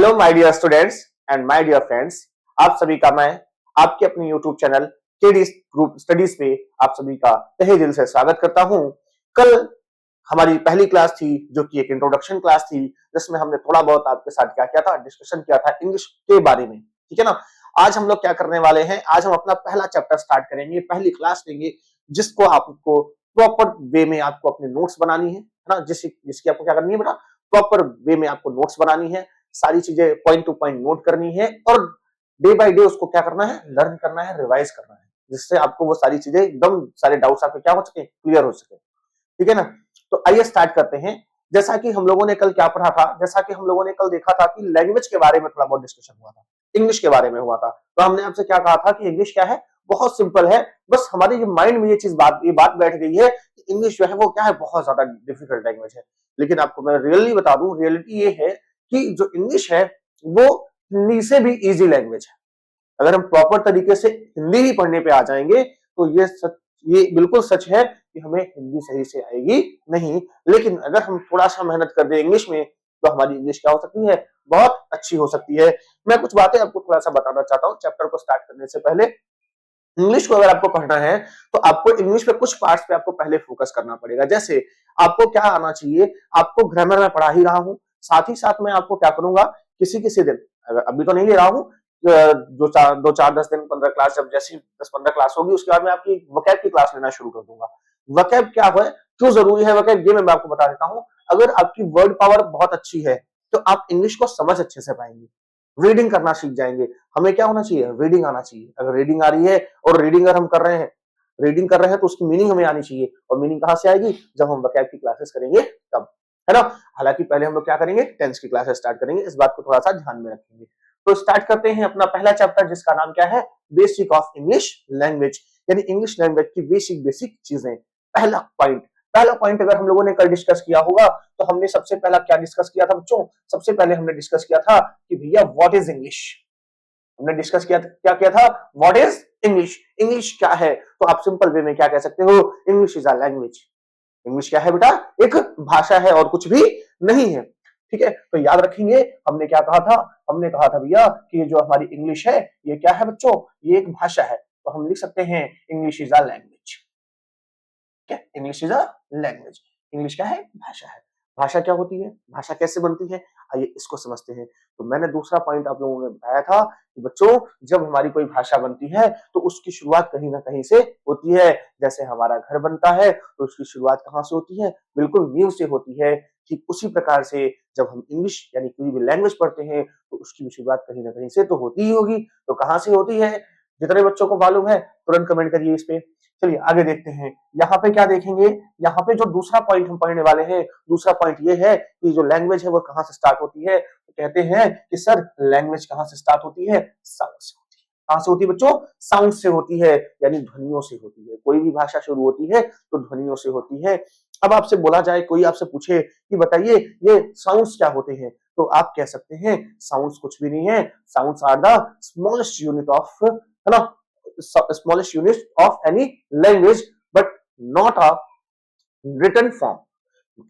Hello my dear students and my dear friends. आप सभी का मैं आपके अपने YouTube channel KD group studies पे आप सभी का तहे दिल से स्वागत करता हूं। कल हमारी पहली क्लास थी जो कि एक इंट्रोडक्शन क्लास थी, जिसमें हमने थोड़ा बहुत आपके साथ क्या किया था, डिस्कशन किया था इंग्लिश के बारे में। ठीक है ना। आज हम लोग क्या करने वाले हैं, आज हम अपना पहला चैप्टर स्टार्ट करेंगे, पहली क्लास लेंगे, जिसको आपको प्रॉपर वे में आपको अपने नोट्स बनानी है ना। जिसकी आपको क्या करनी है बेटा, प्रॉपर वे में आपको नोट्स बनानी है, सारी चीजें पॉइंट टू पॉइंट नोट करनी है और डे बाय डे उसको क्या करना है, लर्न करना है, रिवाइज करना है, जिससे आपको वो सारी चीजें एकदम सारे डाउट्स आपके क्या हो सके, क्लियर हो सके। ठीक है ना। तो आइए स्टार्ट करते हैं। जैसा कि हम लोगों ने कल क्या पढ़ा था, जैसा कि हम लोगों ने कल देखा था कि लैंग्वेज के बारे में थोड़ा बहुत डिस्कशन हुआ था, इंग्लिश के बारे में हुआ था। तो हमने आपसे क्या कहा था कि इंग्लिश क्या है, बहुत सिंपल है। बस हमारे जो माइंड में ये बात बैठ गई है कि इंग्लिश जो है वो क्या है, बहुत ज्यादा डिफिकल्ट लैंग्वेज है। लेकिन आपको मैं रियली बता दूं, रियलिटी ये है कि जो इंग्लिश है वो हिंदी से भी इजी लैंग्वेज है। अगर हम प्रॉपर तरीके से हिंदी ही पढ़ने पे आ जाएंगे तो ये बिल्कुल सच है कि हमें हिंदी सही से आएगी नहीं। लेकिन अगर हम थोड़ा सा मेहनत कर दें इंग्लिश में तो हमारी इंग्लिश क्या हो सकती है, बहुत अच्छी हो सकती है। मैं कुछ बातें आपको थोड़ा सा बताना चाहता हूँ चैप्टर को स्टार्ट करने से पहले। इंग्लिश को अगर आपको पढ़ना है तो आपको इंग्लिश पे कुछ पार्ट्स पे आपको पहले फोकस करना पड़ेगा। जैसे आपको क्या आना चाहिए, आपको ग्रामर में पढ़ा ही रहा हूं, साथ ही साथ मैं आपको क्या करूंगा, किसी किसी दिन, अगर अभी तो नहीं ले रहा हूं, दो चार 10 दिन 15 क्लास, जब जैसी 10-15 क्लास होगी उसके बाद मैं आपकी वोकैब की क्लास लेना शुरू कर दूंगा। वोकैब क्या है, क्यों जरूरी है वोकैब, ये मैं आपको बता देता हूँ। अगर आपकी वर्ड पावर बहुत अच्छी है तो आप इंग्लिश को समझ अच्छे से पाएंगे, रीडिंग करना सीख जाएंगे। हमें क्या होना चाहिए, रीडिंग आना चाहिए। अगर रीडिंग आ रही है और रीडिंग अगर हम कर रहे हैं, रीडिंग कर रहे हैं तो उसकी मीनिंग हमें आनी चाहिए। और मीनिंग कहां से आएगी, जब हम वोकैब की क्लासेस करेंगे तब, है ना। हालांकि पहले हम लोग क्या करेंगे, टेंस की क्लासेस स्टार्ट करेंगे, इस बात को थोड़ा सा ध्यान में रखेंगे। तो स्टार्ट करते हैं अपना पहला चैप्टर, जिसका नाम क्या है, बेसिक ऑफ इंग्लिश लैंग्वेज, यानी इंग्लिश लैंग्वेज की बेसिक बेसिक चीजें। पहला पॉइंट अगर हम लोगों ने कल डिस्कस किया होगा तो हमने सबसे पहला क्या डिस्कस किया था बच्चों, सबसे पहले हमने डिस्कस किया था कि भैया व्हाट इज इंग्लिश। हमने डिस्कस किया क्या किया था, व्हाट इज इंग्लिश, इंग्लिश क्या है। तो आप सिंपल वे में क्या कह सकते हो, English is a language. English क्या है बेटा, एक भाषा है और कुछ भी नहीं है। ठीक है, तो याद रखेंगे हमने क्या कहा था, हमने कहा था भैया कि ये जो हमारी इंग्लिश है ये क्या है बच्चों, ये एक भाषा है। तो हम लिख सकते हैं इंग्लिश इज अ लैंग्वेज। क्या, English is a language, English क्या है, भाषा है। भाषा क्या होती है, भाषा कैसे बनती है, आइए इसको समझते हैं। तो मैंने दूसरा पॉइंट आप लोगों को बताया था कि बच्चों जब हमारी कोई भाषा बनती है तो उसकी शुरुआत कहीं ना कहीं से होती है। जैसे हमारा घर बनता है तो उसकी शुरुआत कहां से होती है, बिल्कुल नींव से होती है। ठीक उसी प्रकार से जब हम इंग्लिश यानी कोई भी लैंग्वेज पढ़ते हैं तो उसकी भी शुरुआत कहीं ना कहीं से तो होती ही होगी। तो कहां से होती है, जितने बच्चों को मालूम है तुरंत कमेंट करिए इस पे। चलिए आगे देखते हैं, यहाँ पे क्या देखेंगे, यहाँ पे जो दूसरा पॉइंट हम पढ़ने वाले हैं, दूसरा पॉइंट ये है कि जो लैंग्वेज है वो कहाँ से स्टार्ट होती है। तो कहते हैं कि सर लैंग्वेज कहाँ से स्टार्ट होती है, साउंड से होती है। कहाँ से होती है बच्चों, साउंड से होती है, यानी ध्वनियों से होती है। कोई भी भाषा शुरू होती है तो ध्वनियों से होती है। अब आपसे बोला जाए, कोई आपसे पूछे कि बताइए ये साउंड्स क्या होते हैं, तो आप कह सकते हैं साउंड्स कुछ भी नहीं है, sounds are the smallest unit of, है ना, smallest unit of any language but not a written form।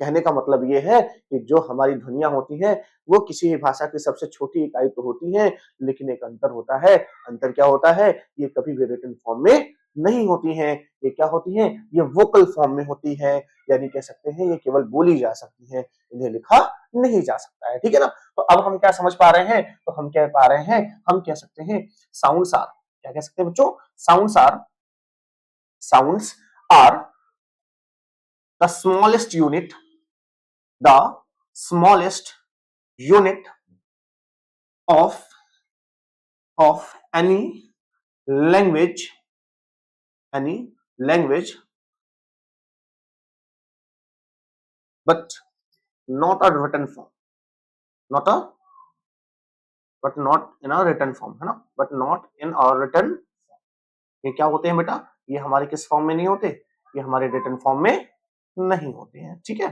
कहने का मतलब ये है कि जो हमारी ध्वनियां होती हैं वो किसी भी भाषा की सबसे छोटी इकाई तो होती है, लेकिन एक अंतर होता है। अंतर क्या होता है, ये कभी भी रिटन फॉर्म में नहीं होती हैं। ये क्या होती हैं, ये वोकल फॉर्म में होती है, यानी कह सकते हैं ये केवल बोली जा सकती है, इन्हें लिखा नहीं जा सकता है। ठीक है ना। तो अब हम क्या समझ पा रहे हैं, तो हम कह पा रहे हैं, हम कह सकते हैं साउंड्स आर, क्या कह सकते हैं बच्चों, sounds are the smallest unit, the smallest unit of any language, but not a written form, not a but not in a written form, है ना, but not in a written। ये क्या होते हैं बेटा, ये हमारे किस फॉर्म में नहीं होते, ये हमारे रिटन फॉर्म में नहीं होते हैं। ठीक है,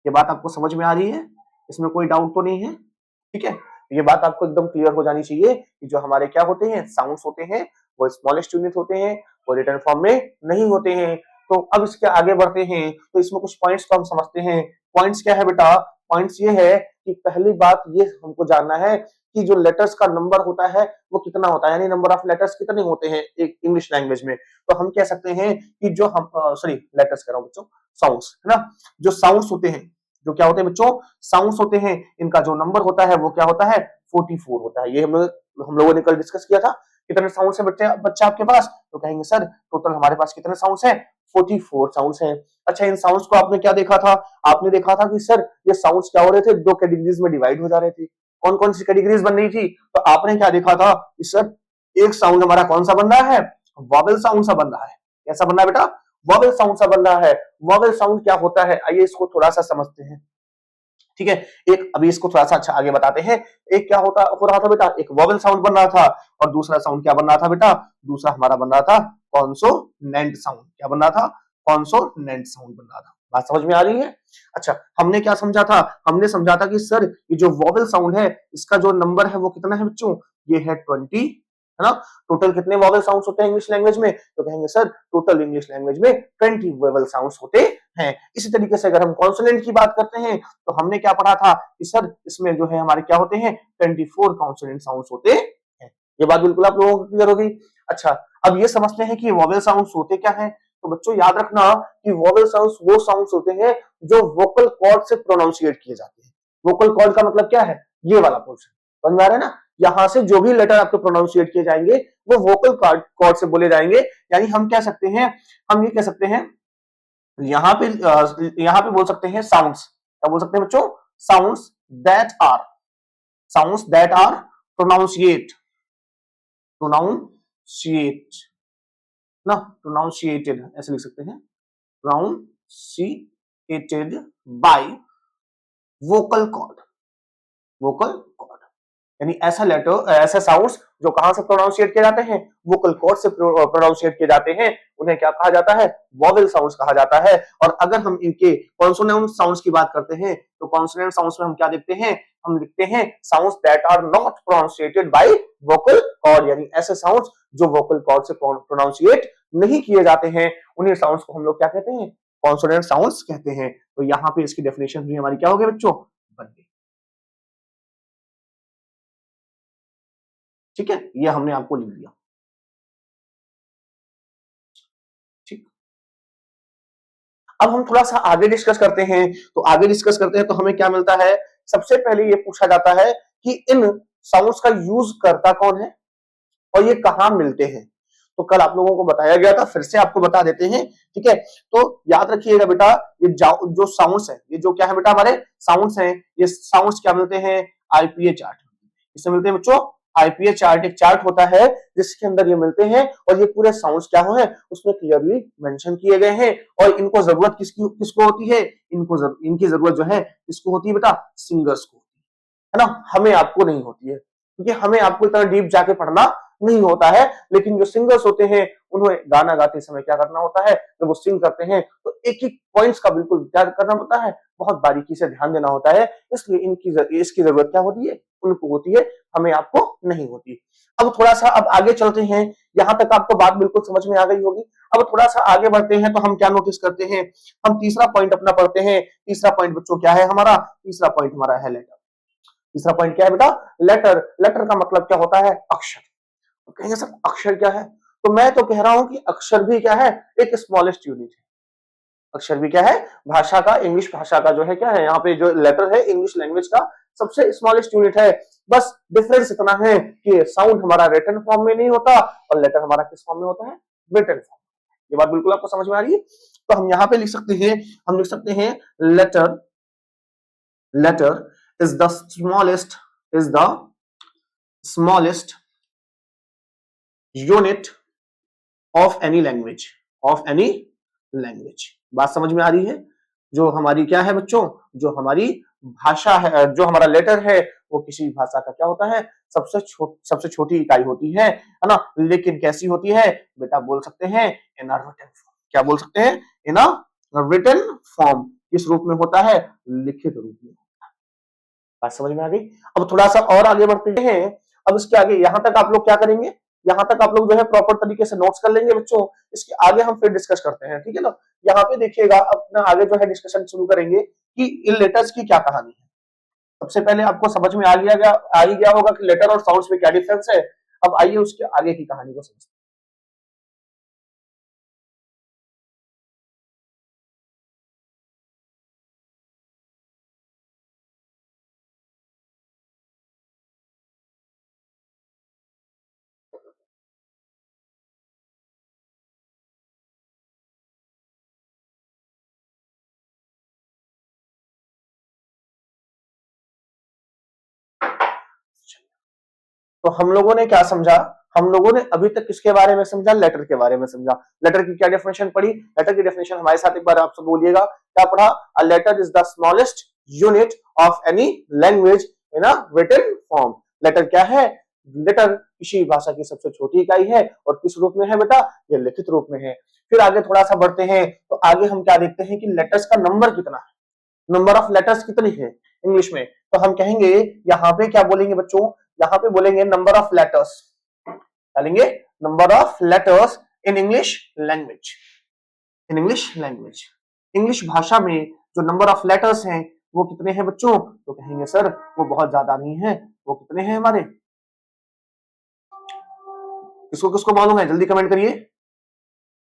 ये बात आपको समझ में आ रही है, इसमें कोई डाउट तो नहीं है। ठीक है, ये बात आपको एकदम क्लियर हो जानी चाहिए कि जो हमारे क्या होते हैं, साउंड्स होते हैं, वो स्मॉलेस्ट यूनिट होते हैं, वो रिटन फॉर्म में नहीं होते हैं। तो अब इसके आगे बढ़ते हैं तो इसमें कुछ पॉइंट्स को हम समझते हैं। पॉइंट्स क्या है बेटा, पॉइंट्स ये है कि पहली बात ये हमको जानना है कि जो लेटर्स का नंबर होता है वो कितना होता है, यानी नंबर ऑफ लेटर्स कितने होते हैं एक इंग्लिश लैंग्वेज में। तो हम कह सकते हैं कि जो हम सॉरी लेटर्स कह रहा हूं बच्चों, साउंड्स है ना, जो साउंड्स होते हैं, जो क्या होते हैं बच्चों, साउंड्स होते हैं, इनका जो नंबर होता है वो क्या होता है, 44 होता है। ये हम लोगों ने कल डिस्कस किया था। कितने साउंड्स है बच्चा आपके पास, तो कहेंगे सर टोटल हमारे पास कितने साउंड्स हैं, 44 साउंड्स हैं। अच्छा, इन साउंड्स को आपने क्या देखा था, आपने देखा था कि सर ये साउंड्स क्या हो रहे थे, दो कैटेगरीज में डिवाइड हो जा रहे थे। कौन कौन सी कैटेगरीज बन रही थी, तो आपने क्या देखा था कि सर एक साउंड हमारा कौन सा बन रहा है, वॉवेल साउंड सा बन रहा है। कैसा बन रहा है बेटा, वॉवेल साउंड सा बन रहा है। वॉवेल साउंड क्या होता है, आइए इसको थोड़ा सा समझते हैं। ठीक है, एक अभी इसको थोड़ा सा अच्छा आगे बताते हैं। एक क्या हो रहा था बेटा, एक वॉवेल साउंड बन रहा था, और दूसरा साउंड क्या बन रहा था बेटा, दूसरा हमारा बन रहा था कॉन्सोनेंट साउंड। क्या बन रहा था, कॉन्सोनेंट साउंड बन रहा था। बात समझ में आ रही है। अच्छा, हमने क्या समझा था, हमने समझा था कि सर ये जो वॉवेल साउंड है इसका जो नंबर है वो कितना है बच्चों, ये है 20, है ना। टोटल कितने वॉवेल साउंड्स होते हैं इंग्लिश लैंग्वेज में, तो कहेंगे सर टोटल इंग्लिश लैंग्वेज में 20 वॉवेल साउंड्स होते हैं। इसी तरीके से अगर हम कॉन्सोनेंट की बात करते हैं तो हमने क्या पढ़ा था कि सर इसमें जो है हमारे क्या होते हैं, 24 कॉन्सोनेंट साउंड्स होते हैं। ये बात बिल्कुल आप लोगों को क्लियर हो गई। अच्छा, अब ये समझते हैं कि वॉवेल साउंड्स होते क्या हैं। तो बच्चों याद रखना कि वॉवेल साउंड्स वो साउंड्स होते हैं जो वोकल कॉर्ड से प्रोनाउंसिएट किए जाते हैं। वोकल कॉर्ड का मतलब क्या है, ये वाला पोर्शन समझ में आ रहा है ना। यहां से जो भी लेटर आपके प्रोनाउंसिएट किए जाएंगे वो वोकल कॉर्ड से बोले जाएंगे। यानी हम कह सकते हैं, हम ये कह सकते हैं यहाँ पे बोल सकते हैं साउंड्स। क्या बोल सकते हैं बच्चों, sounds that are, sounds that are pronounciate, pronounciate ना, प्रोनाउंसिएटेड ऐसे लिख सकते हैं, pronounciated by vocal cord, vocal cord. यानी ऐसा लेटर, ऐसे साउंड्स जो कहां से प्रोनाउंसिएट किए जाते हैं, वोकल कॉर्ड से प्रोनाउंसिएट किए जाते हैं, उन्हें क्या कहा जाता है, वॉवेल साउंड्स कहा जाता है। और अगर हम इनके कॉन्सोनेंट साउंड्स की बात करते हैं तो कॉन्सोनेंट साउंड्स में हम क्या देखते हैं, हम लिखते हैं sounds that are not pronounciated by vocal cord, यानी ऐसे साउंड्स जो वोकल कॉर्ड से प्रोनाउंसिएट नहीं किए जाते हैं, उन्हीं साउंड्स को हम लोग क्या कहते हैं, कॉन्सोनेंट साउंड्स कहते हैं। तो यहाँ पे इसकी डेफिनेशन भी हमारी क्या हो गई बच्चों, बन गई। ठीक है, ये हमने आपको लिख दिया। ठीक, अब हम थोड़ा सा आगे डिस्कस करते हैं। तो आगे डिस्कस करते हैं तो हमें क्या मिलता है, सबसे पहले ये पूछा जाता है कि इन साउंड्स का यूज करता कौन है और ये कहां मिलते हैं। तो कल आप लोगों को बताया गया था, फिर से आपको बता देते हैं। ठीक है, तो याद रखिएगा बेटा, ये जो साउंड्स है, ये जो क्या है बेटा हमारे साउंड्स हैं, ये साउंड्स क्या मिलते हैं, आईपीए चार्ट, इससे मिलते हैं बच्चों। आईपीए चार्ट एक चार्ट होता है जिसके अंदर ये मिलते हैं, और ये पूरे साउंड्स क्या हो है उसमें क्लियरली मेंशन किए गए हैं। और इनको जरूरत किसको होती है, इनकी जरूरत जो है किसको होती है बेटा, सिंगर्स को, है ना, हमें आपको नहीं होती है, क्योंकि हमें आपको इतना डीप जाके पढ़ना नहीं होता है। लेकिन जो सिंगर्स होते हैं उन्हें गाना गाते समय क्या करना होता है, जब वो सिंग करते हैं तो एक एक पॉइंट्स का बिल्कुल क्या करना होता है, बहुत बारीकी से ध्यान देना होता है। इसलिए इसकी जरूरत क्या होती है, उनको होती है, हमें आपको नहीं होती। अब थोड़ा सा अब आगे चलते हैं, यहां तक आपको बात बिल्कुल समझ में आ गई होगी। अब थोड़ा सा आगे बढ़ते हैं तो हम क्या नोटिस करते हैं, हम तीसरा पॉइंट अपना पढ़ते हैं। तीसरा पॉइंट बच्चों क्या है हमारा, तीसरा पॉइंट हमारा है लेटर। तीसरा पॉइंट क्या है बेटा, लेटर। लेटर का मतलब क्या होता है, अक्षर। तो कहेंगे सर अक्षर क्या है, तो मैं तो कह रहा हूं कि अक्षर भी क्या है, एक स्मॉलेस्ट यूनिट है। अक्षर भी क्या है, भाषा का, इंग्लिश भाषा का जो है क्या है, यहाँ पे जो लेटर है इंग्लिश लैंग्वेज का सबसे स्मॉलेस्ट यूनिट है। बस डिफरेंस इतना है कि साउंड हमारा रिटन फॉर्म में नहीं होता और लेटर हमारा किस फॉर्म में होता है, रिटन फॉर्म। ये बात बिल्कुल आपको समझ में आ रही है। तो हम यहाँ पे लिख सकते हैं, हम लिख सकते हैं letter, letter is the smallest unit of any language, of any language। बात समझ में आ रही है। जो हमारी क्या है बच्चों, जो हमारी भाषा है, जो हमारा लेटर है वो किसी भाषा का क्या होता है, सबसे छोटी इकाई होती है ना। लेकिन कैसी होती है बेटा, बोल सकते हैं इन अ रिटन फॉर्म। क्या बोल सकते हैं, इन अ रिटन फॉर्म। किस रूप में होता है, लिखित रूप में। बात समझ में आ गई। अब थोड़ा सा और आगे बढ़ते हैं। अब इसके आगे यहां तक आप लोग क्या करेंगे, यहां तक आप लोग जो है प्रॉपर तरीके से नोट्स कर लेंगे बच्चों। इसके आगे हम फिर डिस्कस करते हैं, ठीक है ना। यहाँ पे देखिएगा अपना आगे जो है डिस्कशन शुरू करेंगे कि इन लेटर्स की क्या कहानी है। सबसे पहले आपको समझ में आ ही गया होगा कि लेटर और साउंड्स में क्या डिफरेंस है। अब आइए उसके आगे की कहानी को समझते हैं। तो हम लोगों ने क्या समझा, हम लोगों ने अभी तक किसके बारे में समझा, लेटर के बारे में समझा। लेटर की क्या डेफिनेशन पढ़ी, लेटर की डेफिनेशन हमारे साथ एक बार आप सब बोलिएगा, क्या पढ़ा, a letter is the smallest unit of any language in a written form. Letter क्या है, लेटर किसी भाषा की सबसे छोटी इकाई है और किस रूप में है बेटा, ये लिखित रूप में है। फिर आगे थोड़ा सा बढ़ते हैं तो आगे हम क्या देखते हैं कि लेटर्स का नंबर कितना है, नंबर ऑफ लेटर्स कितनी है इंग्लिश में। तो हम कहेंगे यहाँ पे क्या बोलेंगे बच्चों, यहाँ पे बोलेंगे नंबर ऑफ लेटर्स, डालेंगे number of letters in English language. In English language, English भाषा में जो नंबर ऑफ लेटर्स हैं वो कितने हैं बच्चों, तो कहेंगे सर वो बहुत ज्यादा नहीं है। वो कितने हैं हमारे, किसको किसको मालूम है, जल्दी कमेंट करिए, है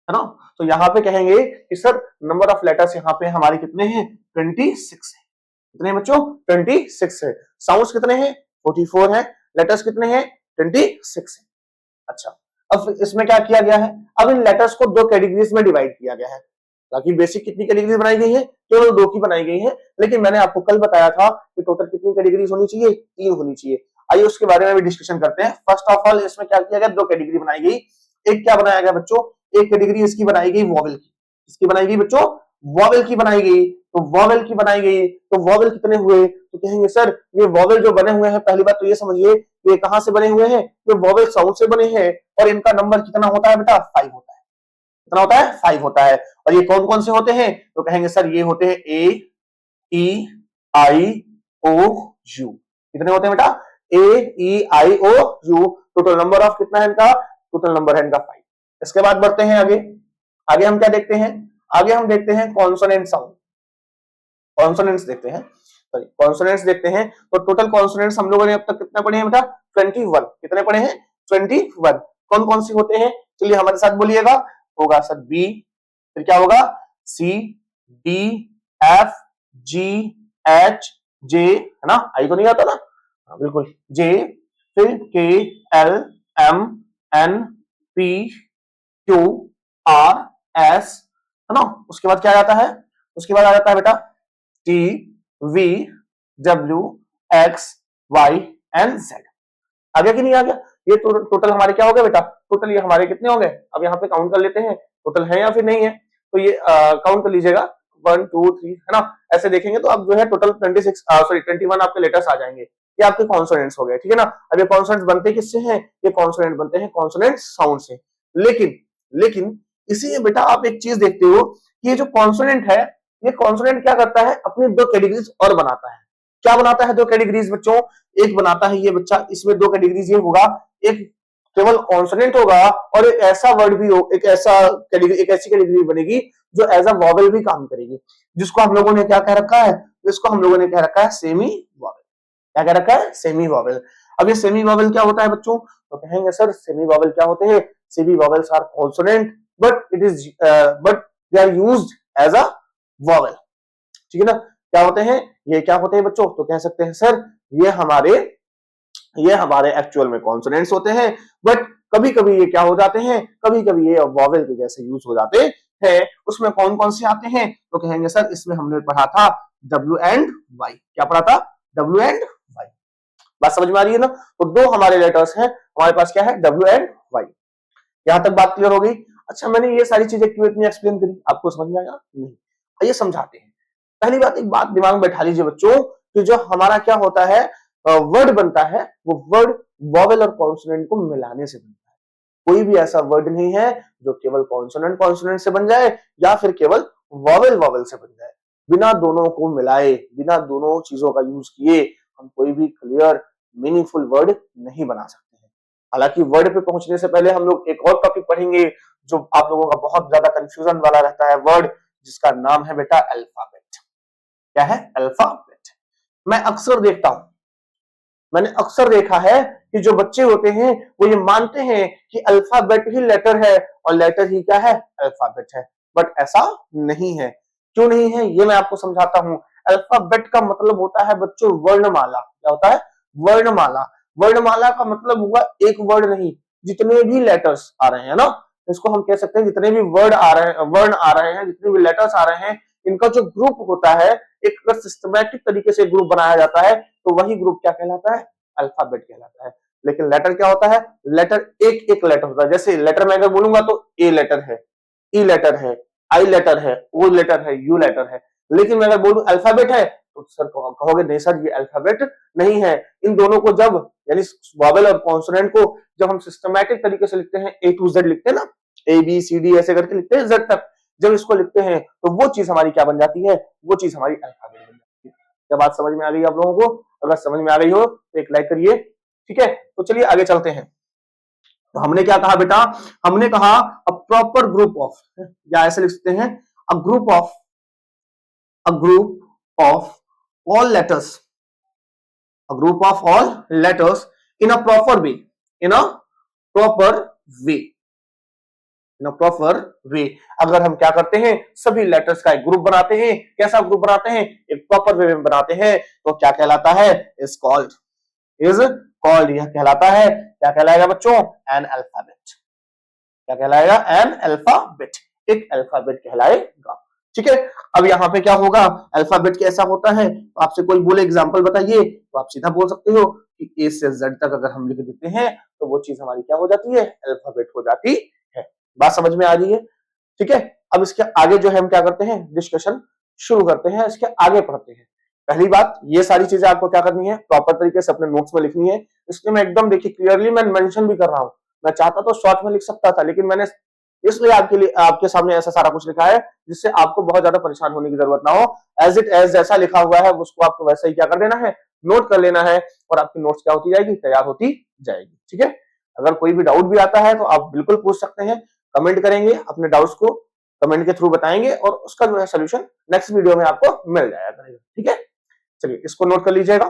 ना। तो यहाँ पे कहेंगे कि सर नंबर ऑफ लेटर्स यहाँ पे हमारे कितने हैं, 26 है। कितने बच्चों, 26 है। साउंड्स कितने हैं, 44 है। लेटर्स कितने हैं, 26 है। अच्छा, अब इसमें क्या किया गया है, अब इन लेटर्स को दो कैटेगरीज में डिवाइड किया गया है। बाकी बेसिक कितनी कैटेगरीज बनाई गई है, केवल दो की बनाई गई है। लेकिन मैंने आपको कल बताया था कि टोटल कितनी कैटेगरीज होनी चाहिए, 3 होनी चाहिए। आइए उसके बारे में भी डिस्कशन करते हैं। फर्स्ट ऑफ ऑल इसमें क्या किया गया, दो कैटेगरी बनाई गई। एक क्या बनाया गया बच्चों, एक कैटेगरी इसकी बनाई गई वॉवेल की। इसकी बनाई गई बच्चों, वॉवेल की बनाई गई। तो वॉवेल की बनाई गई तो वॉवेल कितने हुए, तो कहेंगे सर ये वॉवेल जो बने हुए हैं, पहली बात तो ये समझिए ये कहां से बने हुए हैं, ये वॉवेल साउंड से बने हैं। और इनका नंबर कितना होता है बेटा, 5 होता है। कितना होता है, 5 होता है। और ये कौन कौन से होते हैं, तो कहेंगे सर ये होते हैं ए ई आई ओ यू। कितने होते हैं बेटा, ए ई आई ओ यू। टोटल नंबर ऑफ कितना है इनका, टोटल नंबर है इनका 5। इसके बाद बढ़ते हैं आगे। आगे हम क्या देखते हैं, आगे हम देखते हैं कॉन्सोनेंट साउंड। कॉन्सोनेंट्स देखते हैं, सॉरी कॉन्सोनेंट्स देखते हैं। तो टोटल कॉन्सोनेंट्स हम लोगों ने अब तक कितने पढ़े हैं बेटा, 21। कितने पढ़े हैं, 21। कौन कौन से होते हैं, चलिए हमारे साथ बोलिएगा। होगा सर बी, फिर क्या होगा, C D F G H J, है ना, आई तो नहीं आता ना, हाँ, बिल्कुल जे, फिर K L M N P Q R S, है ना। उसके बाद क्या आता है, उसके बाद आ जाता है बेटा T V W X Y and Z. आ गया कि नहीं आ गया, ये टोटल हमारे क्या हो गए बेटा, टोटल ये हमारे कितने हो गए। अब यहाँ पे काउंट कर लेते हैं टोटल है या फिर नहीं है। तो ये काउंट कर लीजिएगा 1 2 3, है ना। ऐसे देखेंगे तो अब जो है टोटल 21 आपके लेटर्स आ जाएंगे। ये आपके कॉन्सोनेंट्स हो गए, ठीक है ना। अब ये कॉन्सोनेंट्स बनते किससे हैं, ये कॉन्सोनेंट बनते हैं कॉन्सोनेंट साउंड से। लेकिन लेकिन इसी में बेटा आप एक चीज देखते हो कि ये जो कॉन्सोनेंट है, ये कॉन्सोनेंट क्या करता है, अपनी दो कैटेगरीज और बनाता है। क्या बनाता है, दो कैटेगरीज बच्चों। एक बनाता है ये बच्चा, इसमें दो कैटेगरीज ये होगा, एक केवल कॉन्सोनेंट होगा और एक ऐसा वर्ड भी हो, एक ऐसा कैटेगरी, एक ऐसी कैटेगरी बनेगी जो एज अ वॉवेल भी काम करेगी, जिसको हम लोगों ने क्या कह रखा है, जिसको हम लोगों ने कह रखा है सेमी वॉवेल। क्या कह रखा है, सेमी वॉवेल। अब ये सेमी वॉवेल क्या होता है बच्चों, तो कहेंगे सर सेमी वॉवेल क्या होते हैं, semi vowels are consonant but it is but they are used as a vowel, ठीक है ना। क्या होते हैं, ये क्या होते हैं बच्चों, तो कह सकते हैं सर ये हमारे एक्चुअल में कॉन्सोनेंट्स होते हैं, बट कभी कभी ये क्या हो जाते हैं, कभी कभी ये वॉवेल के जैसे यूज हो जाते हैं। उसमें कौन कौन से आते हैं, तो कहेंगे सर इसमें हमने पढ़ा था डब्ल्यू एंड वाई। क्या पढ़ा था, डब्ल्यू एंड वाई। बात समझ में आ रही है ना। तो दो हमारे लेटर्स हैं हमारे पास, क्या है, डब्ल्यू एंड वाई। यहां तक बात क्लियर हो गई। अच्छा मैंने ये सारी चीजें क्यों इतनी एक्सप्लेन करी, आपको समझ में आया नहीं, आइए समझाते हैं। पहली बात, एक बात दिमाग में बैठा लीजिए बच्चों कि जो हमारा क्या होता है वर्ड बनता है, वो वर्ड वॉवेल और कॉन्सोनेंट को मिलाने से बनता है। कोई भी ऐसा वर्ड नहीं है जो केवल कॉन्सोनेंट कॉन्सोनेंट से बन जाए या फिर केवल वॉवेल वॉवेल से बन जाए। बिना दोनों को मिलाए, बिना दोनों चीजों का यूज किए हम कोई भी क्लियर मीनिंगफुल वर्ड नहीं बना सकते हैं। हालांकि वर्ड पे पहुंचने से पहले हम लोग एक और टॉपिक पढ़ेंगे जो आप लोगों का बहुत ज्यादा कंफ्यूजन वाला रहता है वर्ड, जिसका नाम है बेटा अल्फाबेट। क्या है? अल्फाबेट। मैं अक्सर देखता हूं, मैंने अक्सर देखा है कि जो बच्चे होते हैं वो ये मानते हैं कि अल्फाबेट ही लेटर है और लेटर ही क्या है? अल्फाबेट है। बट ऐसा नहीं है। क्यों नहीं है ये मैं आपको समझाता हूं। अल्फाबेट का मतलब होता है बच्चों वर्णमाला। क्या होता है? वर्णमाला। वर्णमाला का मतलब हुआ एक वर्ड नहीं, जितने भी लेटर्स आ रहे हैं ना, इसको हम कह सकते हैं जितने भी वर्ड आ रहे हैं, वर्ण आ रहे हैं, जितने भी लेटर्स आ रहे हैं, इनका जो ग्रुप होता है, एक अगर सिस्टमैटिक तरीके से ग्रुप बनाया जाता है तो वही ग्रुप क्या कहलाता है? अल्फाबेट कहलाता है। लेकिन लेटर क्या होता है? लेटर एक एक लेटर होता है। जैसे लेटर मैं अगर बोलूंगा तो ए लेटर है, ई लेटर है, आई लेटर है, ओ लेटर है, यू लेटर है। लेकिन मैं अगर बोलूं अल्फाबेट है तो सर कहोगे नहीं सर ये अल्फाबेट नहीं है। इन दोनों को जब यानी वॉवेल और कॉन्सोनेंट को जब हम सिस्टमैटिक तरीके से लिखते हैं, ए टू जेड लिखते हैं ना, ए बी सी डी ऐसे करके लिखते हैं जेड तक, जब इसको लिखते हैं तो वो चीज हमारी क्या बन जाती है? वो चीज हमारी अल्फाबेट बन जाती है। क्या बात समझ में आ गई आप लोगों को? अगर समझ में आ गई हो तो एक लाइक करिए। ठीक है, तो चलिए आगे चलते हैं। तो हमने क्या कहा बेटा? हमने कहा अ प्रॉपर ग्रुप ऑफ, या ऐसे लिख सकते हैं a group of, a group of all letters, a group of all letters in a proper way, in a proper way, in a proper way. अगर हम क्या करते हैं? सभी लेटर्स का एक ग्रुप बनाते हैं। कैसा ग्रुप बनाते हैं? एक प्रॉपर वे में बनाते हैं। तो क्या कहलाता है? इज कॉल्ड, इज कॉल्ड, यह कहलाता है, क्या कहलाएगा बच्चों? An alphabet. क्या कहलाएगा? एन अल्फाबेट, एक अल्फाबेट कहलाएगा। ठीक है, अब यहां पे क्या होगा? अल्फाबेट कैसा होता है? तो आपसे कोई बोले एग्जांपल बताइए, तो आप सीधा बोल सकते हो कि ए से जेड तक अगर हम लिख देते हैं तो वो चीज हमारी क्या हो जाती है? अल्फाबेट हो जाती है। बात समझ में आ रही है? ठीक है, अब इसके आगे जो है हम क्या करते हैं? डिस्कशन शुरू करते हैं, इसके आगे पढ़ते हैं। पहली बात, ये सारी चीजें आपको क्या करनी है? प्रॉपर तरीके से अपने नोट्स में लिखनी है। इसलिए मैं एकदम देखिए क्लियरली मैं मेंशन भी कर रहा हूं। मैं चाहता तो शॉर्ट में लिख सकता था, लेकिन मैंने इसलिए आपके लिए आपके सामने ऐसा सारा कुछ लिखा है जिससे आपको बहुत ज्यादा परेशान होने की जरूरत ना हो। एज इट एज जैसा लिखा हुआ है उसको आपको वैसा ही क्या कर देना है? नोट कर लेना है, और आपकी नोट्स क्या होती जाएगी? तैयार होती जाएगी। ठीक है, अगर कोई भी डाउट भी आता है तो आप बिल्कुल पूछ सकते हैं, कमेंट करेंगे, अपने डाउट्स को कमेंट के थ्रू बताएंगे और उसका जो है सोल्यूशन नेक्स्ट वीडियो में आपको मिल जाया करेगा। ठीक है, चलिए इसको नोट कर लीजिएगा।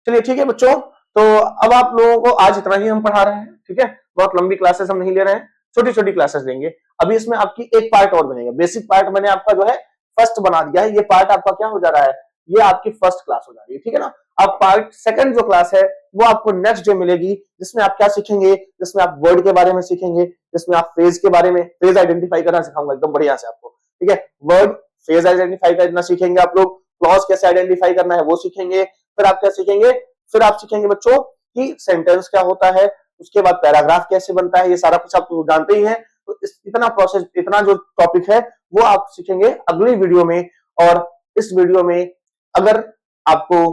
चलिए ठीक है बच्चों, तो अब आप लोगों को आज इतना ही हम पढ़ा रहे हैं। ठीक है, बहुत लंबी क्लासेस हम नहीं ले रहे हैं, छोटी छोटी क्लासेस लेंगे। अभी इसमें आपकी एक पार्ट और बनेगा। बेसिक पार्ट मैंने आपका जो है फर्स्ट बना दिया है। ये पार्ट आपका क्या हो जा रहा है? ये आपकी फर्स्ट क्लास हो जा रही है। ठीक है ना, अब पार्ट सेकंड जो क्लास है वो आपको नेक्स्ट डे मिलेगी, जिसमें आप क्या सीखेंगे? जिसमें आप वर्ड के बारे में सीखेंगे, जिसमें आप फ्रेज के बारे में, फ्रेज आइडेंटिफाई करना सिखाऊंगा एकदम बढ़िया से आपको। ठीक है, वर्ड फ्रेज आइडेंटिफाई करना सीखेंगे आप लोग, क्लॉज कैसे आइडेंटिफाई करना है वो सीखेंगे। फिर आप क्या सीखेंगे? फिर आप सीखेंगे बच्चों कि सेंटेंस क्या होता है, उसके बाद पैराग्राफ कैसे बनता है, ये सारा कुछ आप जानते ही हैं। तो इतना प्रोसेस, इतना जो टॉपिक है वो आप सीखेंगे अगली वीडियो में। और इस वीडियो में अगर आपको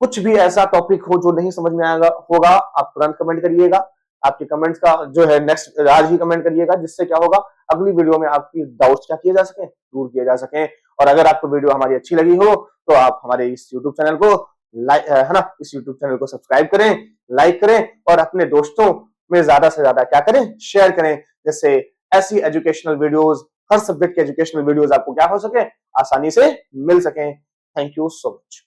कुछ भी ऐसा टॉपिक हो जो नहीं समझ में आएगा होगा, आप तुरंत कमेंट करिएगा। आपके कमेंट्स का जो है नेक्स्ट आज ही कमेंट करिएगा, जिससे क्या होगा अगली वीडियो में आपकी डाउट्स क्या किए जा सके? दूर किए जा सके। और अगर आपको वीडियो हमारी अच्छी लगी हो तो आप हमारे इस यूट्यूब चैनल को है ना, इस यूट्यूब चैनल को सब्सक्राइब करें, लाइक करें और अपने दोस्तों में ज्यादा से ज्यादा क्या करें? शेयर करें, जिससे ऐसी एजुकेशनल वीडियोस, हर सब्जेक्ट के एजुकेशनल वीडियोस आपको क्या हो सके? आसानी से मिल सके। Thank you so much.